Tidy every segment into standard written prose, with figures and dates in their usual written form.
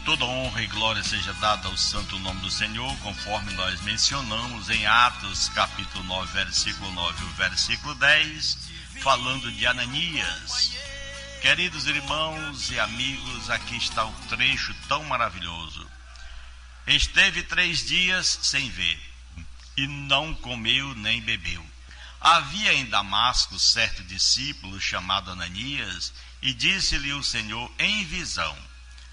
Toda honra e glória seja dada ao santo nome do Senhor, conforme nós mencionamos em Atos, capítulo 9, versículo 9 e o versículo 10, falando de Ananias. Queridos irmãos e amigos, aqui está o trecho tão maravilhoso. Esteve 3 dias sem ver, e não comeu nem bebeu. Havia em Damasco certo discípulo chamado Ananias, e disse-lhe o Senhor em visão: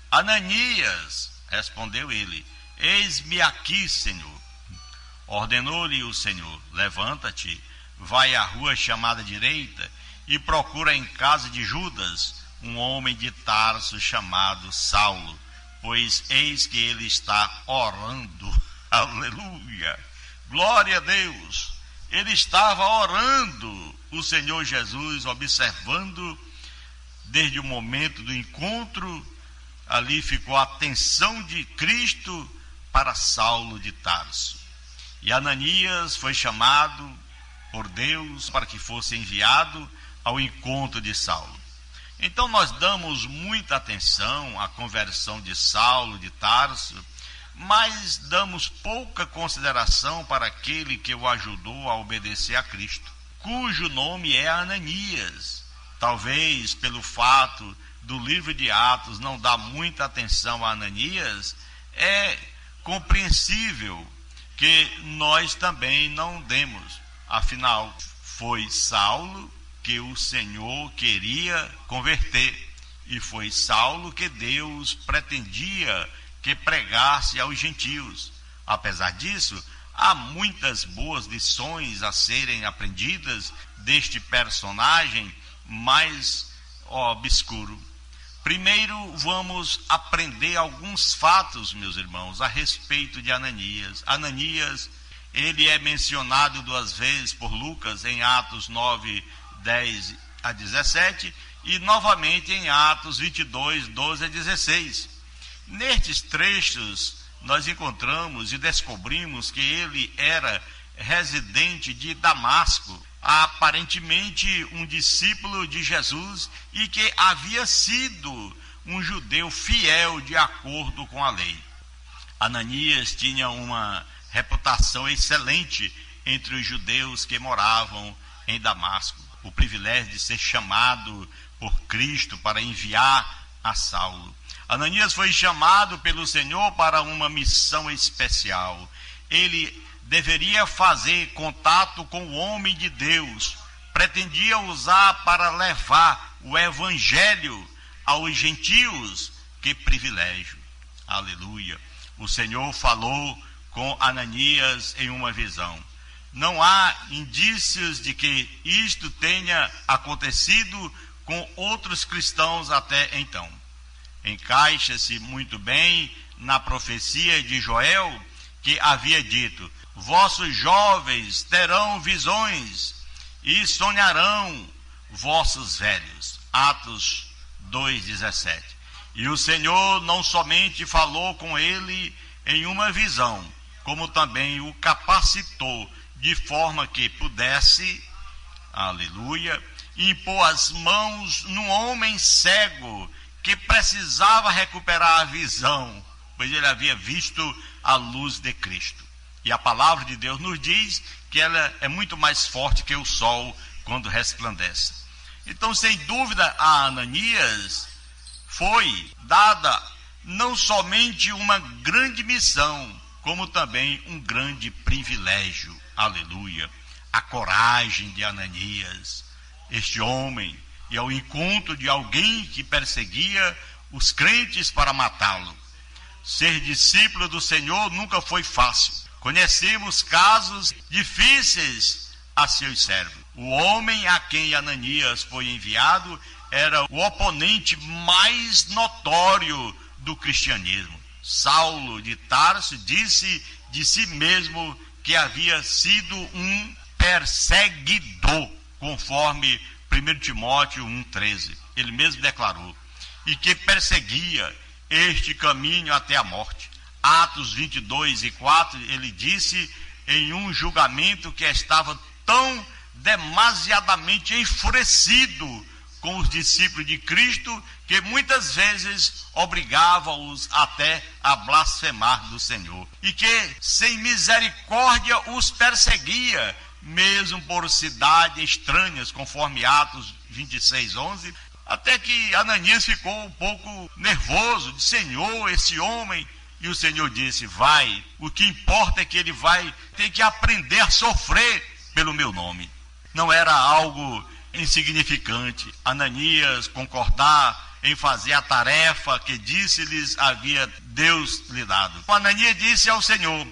Ananias, respondeu ele, eis-me aqui, Senhor. Ordenou-lhe o Senhor: levanta-te, vai à rua chamada direita, e procura em casa de Judas um homem de Tarso chamado Saulo, pois eis que ele está orando. Aleluia, glória a Deus. Ele estava orando, o Senhor Jesus observando desde o momento do encontro. Ali ficou a atenção de Cristo para Saulo de Tarso. E Ananias foi chamado por Deus para que fosse enviado ao encontro de Saulo. Então nós damos muita atenção à conversão de Saulo de Tarso, mas damos pouca consideração para aquele que o ajudou a obedecer a Cristo, cujo nome é Ananias. Talvez pelo fato do livro de Atos não dá muita atenção a Ananias, é compreensível que nós também não demos. Afinal, foi Saulo que o Senhor queria converter, e foi Saulo que Deus pretendia que pregasse aos gentios. Apesar disso, há muitas boas lições a serem aprendidas deste personagem mais obscuro. Primeiro, vamos aprender alguns fatos, meus irmãos, a respeito de Ananias. Ananias, ele é mencionado 2 vezes por Lucas em Atos 9, 10 a 17 e novamente em Atos 22, 12 a 16. Nestes trechos, nós encontramos e descobrimos que ele era residente de Damasco, aparentemente um discípulo de Jesus, e que havia sido um judeu fiel de acordo com a lei. Ananias tinha uma reputação excelente entre os judeus que moravam em Damasco, o privilégio de ser chamado por Cristo para enviar a Saulo. Ananias foi chamado pelo Senhor para uma missão especial. Ele deveria fazer contato com o homem de Deus, pretendia usar para levar o evangelho aos gentios. Que privilégio, aleluia. O Senhor falou com Ananias em uma visão. Não há indícios de que isto tenha acontecido com outros cristãos até então. Encaixa-se muito bem na profecia de Joel, que havia dito: vossos jovens terão visões e sonharão vossos velhos. Atos 2,17. E o Senhor não somente falou com ele em uma visão, como também o capacitou de forma que pudesse, aleluia, impor as mãos num homem cego que precisava recuperar a visão, pois ele havia visto a luz de Cristo. E a palavra de Deus nos diz que ela é muito mais forte que o sol quando resplandece. Então, sem dúvida, a Ananias foi dada não somente uma grande missão, como também um grande privilégio. Aleluia. A coragem de Ananias, este homem, e ao encontro de alguém que perseguia os crentes para matá-lo. Ser discípulo do Senhor nunca foi fácil. Conhecemos casos difíceis a seus servos. O homem a quem Ananias foi enviado era o oponente mais notório do cristianismo. Saulo de Tarso disse de si mesmo que havia sido um perseguidor, conforme 1 Timóteo 1,13. Ele mesmo declarou. E que perseguia este caminho até a morte. Atos 22:4, ele disse em um julgamento que estava tão demasiadamente enfurecido com os discípulos de Cristo, que muitas vezes obrigava-os até a blasfemar do Senhor, e que sem misericórdia os perseguia, mesmo por cidades estranhas, conforme Atos 26:11, até que Ananias ficou um pouco nervoso, disse: Senhor, esse homem... E o Senhor disse: vai, o que importa é que ele vai ter que aprender a sofrer pelo meu nome. Não era algo insignificante Ananias concordar em fazer a tarefa que disse-lhes havia Deus lhe dado. Ananias disse ao Senhor: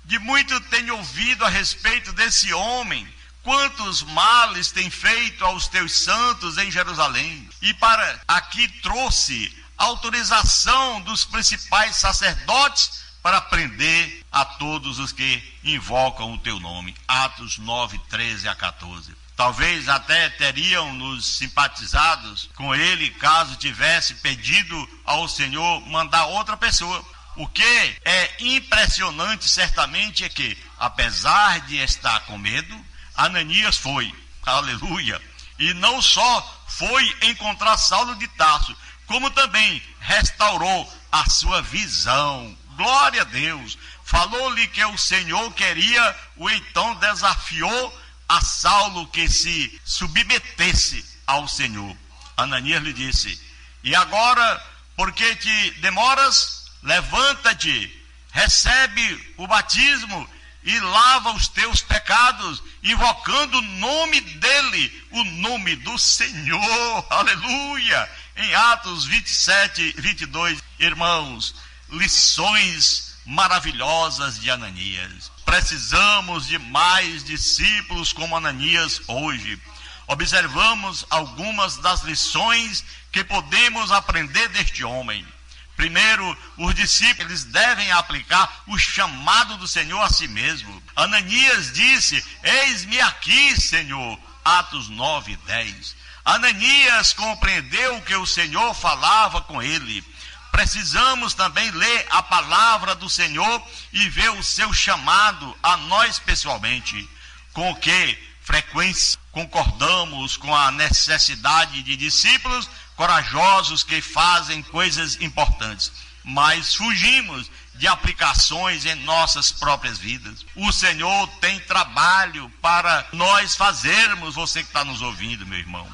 de muito tenho ouvido a respeito desse homem, quantos males tem feito aos teus santos em Jerusalém, e para aqui trouxe autorização dos principais sacerdotes para prender a todos os que invocam o teu nome. Atos 9:13-14. Talvez até teriam nos simpatizados com ele caso tivesse pedido ao Senhor mandar outra pessoa. O que é impressionante certamente é que, apesar de estar com medo, Ananias foi, aleluia, e não só foi encontrar Saulo de Tarso, como também restaurou a sua visão. Glória a Deus. Falou-lhe que o Senhor queria, o então desafiou a Saulo que se submetesse ao Senhor. Ananias lhe disse: e agora, por que te demoras? Levanta-te, recebe o batismo e lava os teus pecados, invocando o nome dele, o nome do Senhor. Aleluia. Em Atos 27:22, irmãos, lições maravilhosas de Ananias. Precisamos de mais discípulos como Ananias hoje. Observamos algumas das lições que podemos aprender deste homem. Primeiro, os discípulos devem aplicar o chamado do Senhor a si mesmo. Ananias disse: eis-me aqui, Senhor. Atos 9:10. Ananias compreendeu que o Senhor falava com ele. Precisamos também ler a palavra do Senhor e ver o seu chamado a nós pessoalmente. Com que frequência concordamos com a necessidade de discípulos corajosos que fazem coisas importantes, mas fugimos de aplicações em nossas próprias vidas. O Senhor tem trabalho para nós fazermos, você que está nos ouvindo, meu irmão.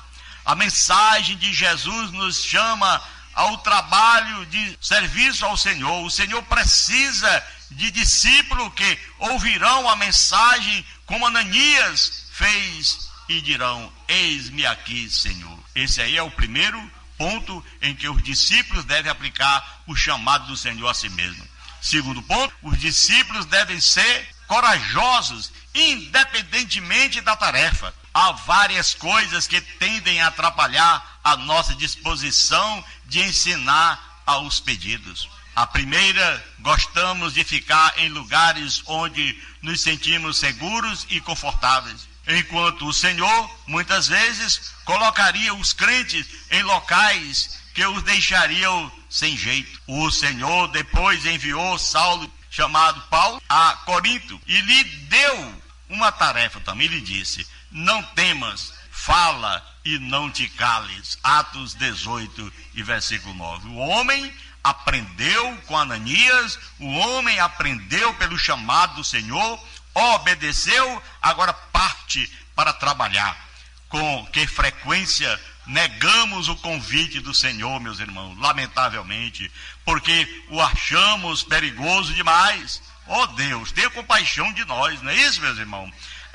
A mensagem de Jesus nos chama ao trabalho de serviço ao Senhor. O Senhor precisa de discípulos que ouvirão a mensagem como Ananias fez e dirão: eis-me aqui, Senhor. Esse aí é o primeiro ponto em que os discípulos devem aplicar o chamado do Senhor a si mesmo. Segundo ponto, os discípulos devem ser corajosos, independentemente da tarefa. Há várias coisas que tendem a atrapalhar a nossa disposição de ensinar aos pedidos. A primeira, gostamos de ficar em lugares onde nos sentimos seguros e confortáveis, enquanto o Senhor, muitas vezes, colocaria os crentes em locais que os deixariam sem jeito. O Senhor depois enviou Saulo, chamado Paulo, a Corinto, e lhe deu uma tarefa também. Lhe disse: não temas, fala e não te cales. Atos 18 e versículo 9. O homem aprendeu com Ananias, o homem aprendeu pelo chamado do Senhor, obedeceu, agora parte para trabalhar. Com que frequência negamos o convite do Senhor, meus irmãos, lamentavelmente, porque o achamos perigoso demais. Oh Deus, tenha compaixão de nós, não é isso, meus irmãos?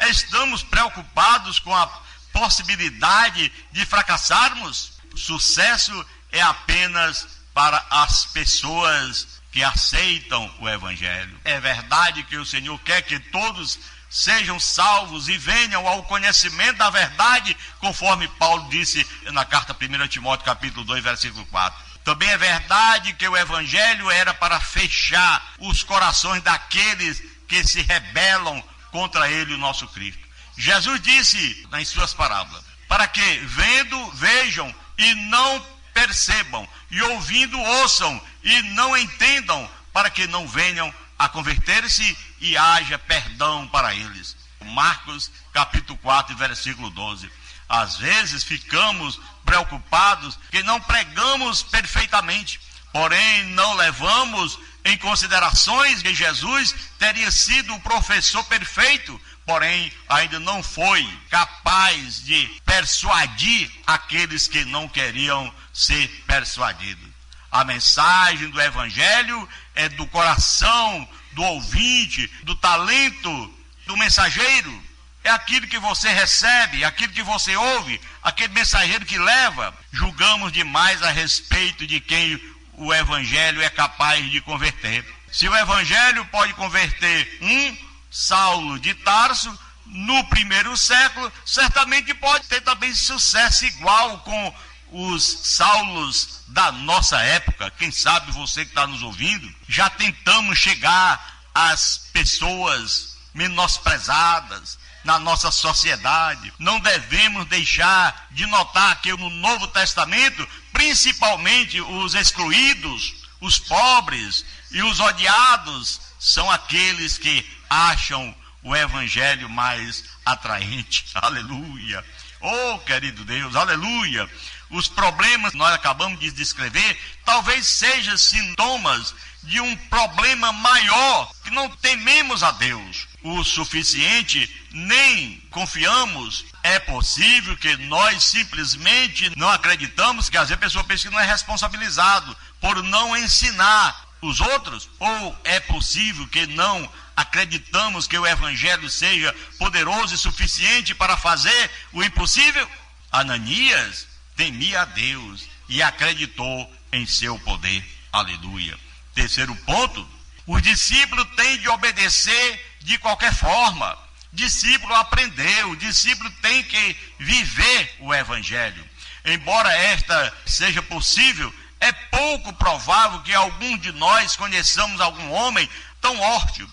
Estamos preocupados com a possibilidade de fracassarmos. O sucesso é apenas para as pessoas que aceitam o Evangelho. É verdade que o Senhor quer que todos sejam salvos e venham ao conhecimento da verdade, conforme Paulo disse na carta 1 Timóteo capítulo 2, versículo 4. Também é verdade que o Evangelho era para fechar os corações daqueles que se rebelam contra ele, o nosso Cristo. Jesus disse nas suas parábolas: para que vendo, vejam e não percebam, e ouvindo, ouçam e não entendam, para que não venham a converter-se e haja perdão para eles. Marcos capítulo 4, versículo 12. Às vezes ficamos preocupados que não pregamos perfeitamente, porém não levamos em considerações que Jesus teria sido o professor perfeito, porém ainda não foi capaz de persuadir aqueles que não queriam ser persuadidos. A mensagem do Evangelho é do coração do ouvinte, do talento do mensageiro. É aquilo que você recebe, aquilo que você ouve, aquele mensageiro que leva. Julgamos demais a respeito de quem o Evangelho é capaz de converter. Se o Evangelho pode converter um Saulo de Tarso no primeiro século, certamente pode ter também sucesso igual com os Saulos da nossa época. Quem sabe você que está nos ouvindo, já tentamos chegar às pessoas menosprezadas na nossa sociedade. Não devemos deixar de notar que no Novo Testamento, principalmente os excluídos, os pobres e os odiados, são aqueles que acham o Evangelho mais atraente. Aleluia! Oh, querido Deus, aleluia! Os problemas que nós acabamos de descrever talvez sejam sintomas de um problema maior, que não tememos a Deus o suficiente, nem confiamos. É possível que nós simplesmente não acreditamos, que às vezes a pessoa pensa que não é responsabilizado por não ensinar os outros, ou é possível que não acreditamos que o Evangelho seja poderoso e suficiente para fazer o impossível? Ananias temia a Deus e acreditou em seu poder. Aleluia. Terceiro ponto, os discípulos têm de obedecer de qualquer forma. Discípulo aprendeu, o discípulo tem que viver o Evangelho. Embora esta seja possível, é pouco provável que algum de nós conheçamos algum homem tão hórtil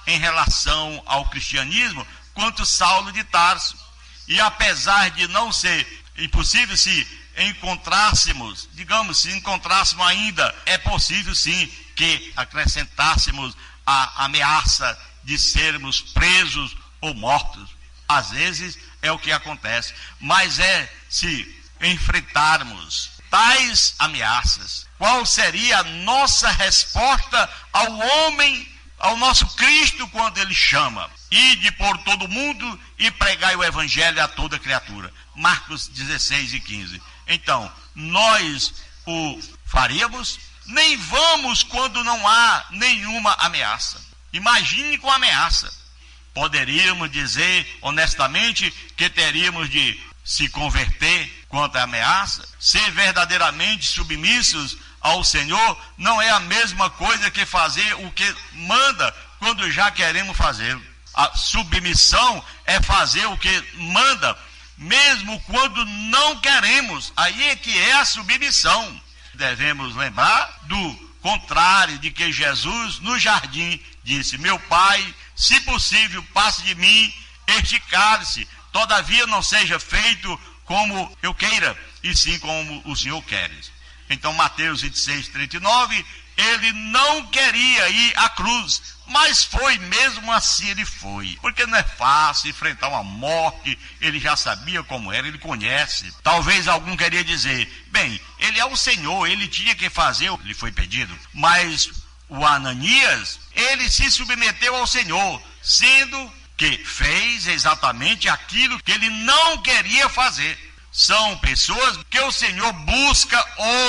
em relação ao cristianismo quanto Saulo de Tarso. E apesar de não ser impossível, se encontrássemos, se encontrássemos ainda, é possível sim que acrescentássemos a ameaça de sermos presos ou mortos. Às vezes é o que acontece, mas se enfrentarmos tais ameaças, qual seria a nossa resposta ao homem, ao nosso Cristo, quando ele chama: ide por todo mundo e pregai o Evangelho a toda criatura? Marcos 16 e 15. Então, nós o faríamos? Nem vamos quando não há nenhuma ameaça. Imagine com ameaça. Poderíamos dizer honestamente que teríamos de se converter quanto à ameaça? Ser verdadeiramente submissos ao Senhor não é a mesma coisa que fazer o que manda quando já queremos fazer. A submissão é fazer o que manda mesmo quando não queremos. Aí é que é a submissão. Devemos lembrar do contrário, de que Jesus no jardim disse: meu Pai, se possível, passe de mim este cálice, todavia não seja feito como eu queira, e sim como o Senhor quer. Então, Mateus 26, 39, ele não queria ir à cruz, mas foi, mesmo assim ele foi, porque não é fácil enfrentar uma morte. Ele já sabia como era, ele conhece. Talvez algum queria dizer: bem, ele é o Senhor, ele tinha que fazer o que lhe foi pedido. Mas o Ananias, ele se submeteu ao Senhor, sendo que fez exatamente aquilo que ele não queria fazer. São pessoas que o Senhor busca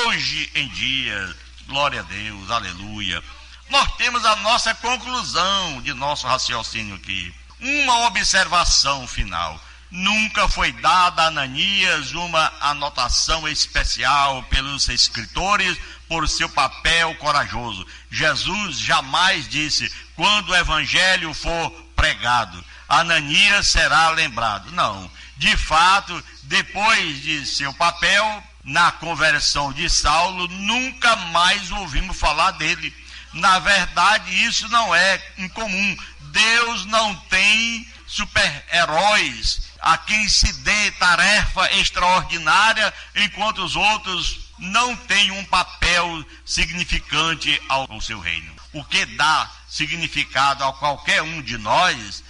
hoje em dia. Glória a Deus, aleluia. Nós temos a nossa conclusão de nosso raciocínio aqui. Uma observação final. Nunca foi dada a Ananias uma anotação especial pelos escritores por seu papel corajoso. Jesus jamais disse: quando o Evangelho for pregado, Ananias será lembrado. Não. De fato, depois de seu papel na conversão de Saulo, nunca mais ouvimos falar dele. Na verdade, isso não é incomum. Deus não tem super-heróis a quem se dê tarefa extraordinária, enquanto os outros não têm um papel significante ao seu reino. O que dá significado a qualquer um de nós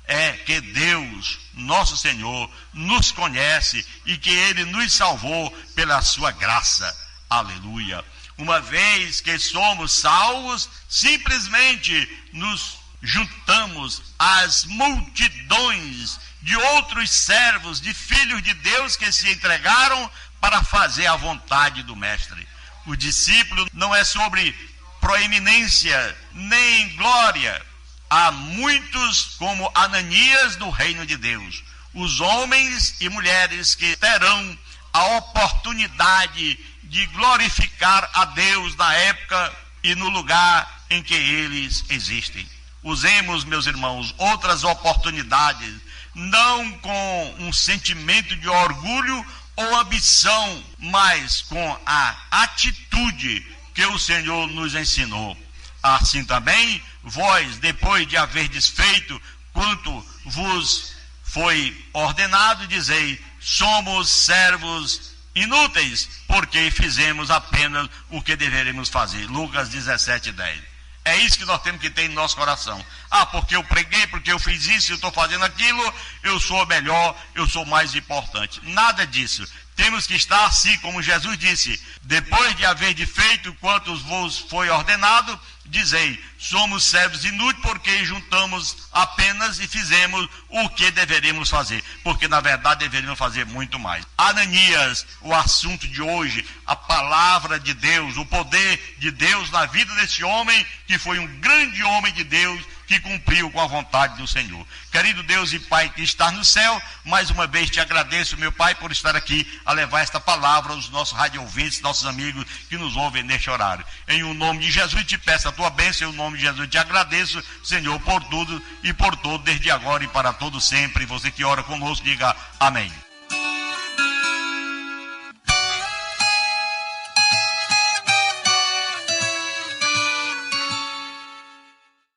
é que Deus, nosso Senhor, nos conhece e que Ele nos salvou pela sua graça. Aleluia! Uma vez que somos salvos, simplesmente nos juntamos às multidões de outros servos, de filhos de Deus que se entregaram para fazer a vontade do Mestre. O discípulo não é sobre proeminência nem glória. Há muitos como Ananias no reino de Deus. Os homens e mulheres que terão a oportunidade de glorificar a Deus na época e no lugar em que eles existem. Usemos, meus irmãos, outras oportunidades, não com um sentimento de orgulho ou ambição, mas com a atitude que o Senhor nos ensinou. Assim também, vós, depois de haverdes feito quanto vos foi ordenado, dizei: somos servos inúteis, porque fizemos apenas o que deveríamos fazer. Lucas 17:10. É isso que nós temos que ter em nosso coração. Porque eu preguei, porque eu fiz isso, eu estou fazendo aquilo, eu sou melhor, eu sou mais importante. Nada disso. Temos que estar assim, como Jesus disse: depois de haver feito quanto vos foi ordenado, dizei: somos servos inúteis, porque juntamos apenas e fizemos o que deveríamos fazer, porque na verdade deveríamos fazer muito mais. Ananias, o assunto de hoje, a palavra de Deus, o poder de Deus na vida desse homem, que foi um grande homem de Deus, que cumpriu com a vontade do Senhor. Querido Deus e Pai que está no céu, mais uma vez te agradeço, meu Pai, por estar aqui a levar esta palavra aos nossos radioouvintes, nossos amigos que nos ouvem neste horário. Em o nome de Jesus te peço a tua bênção, em o nome de Jesus te agradeço, Senhor, por tudo e por todo, desde agora e para todo sempre. Você que ora conosco, diga amém.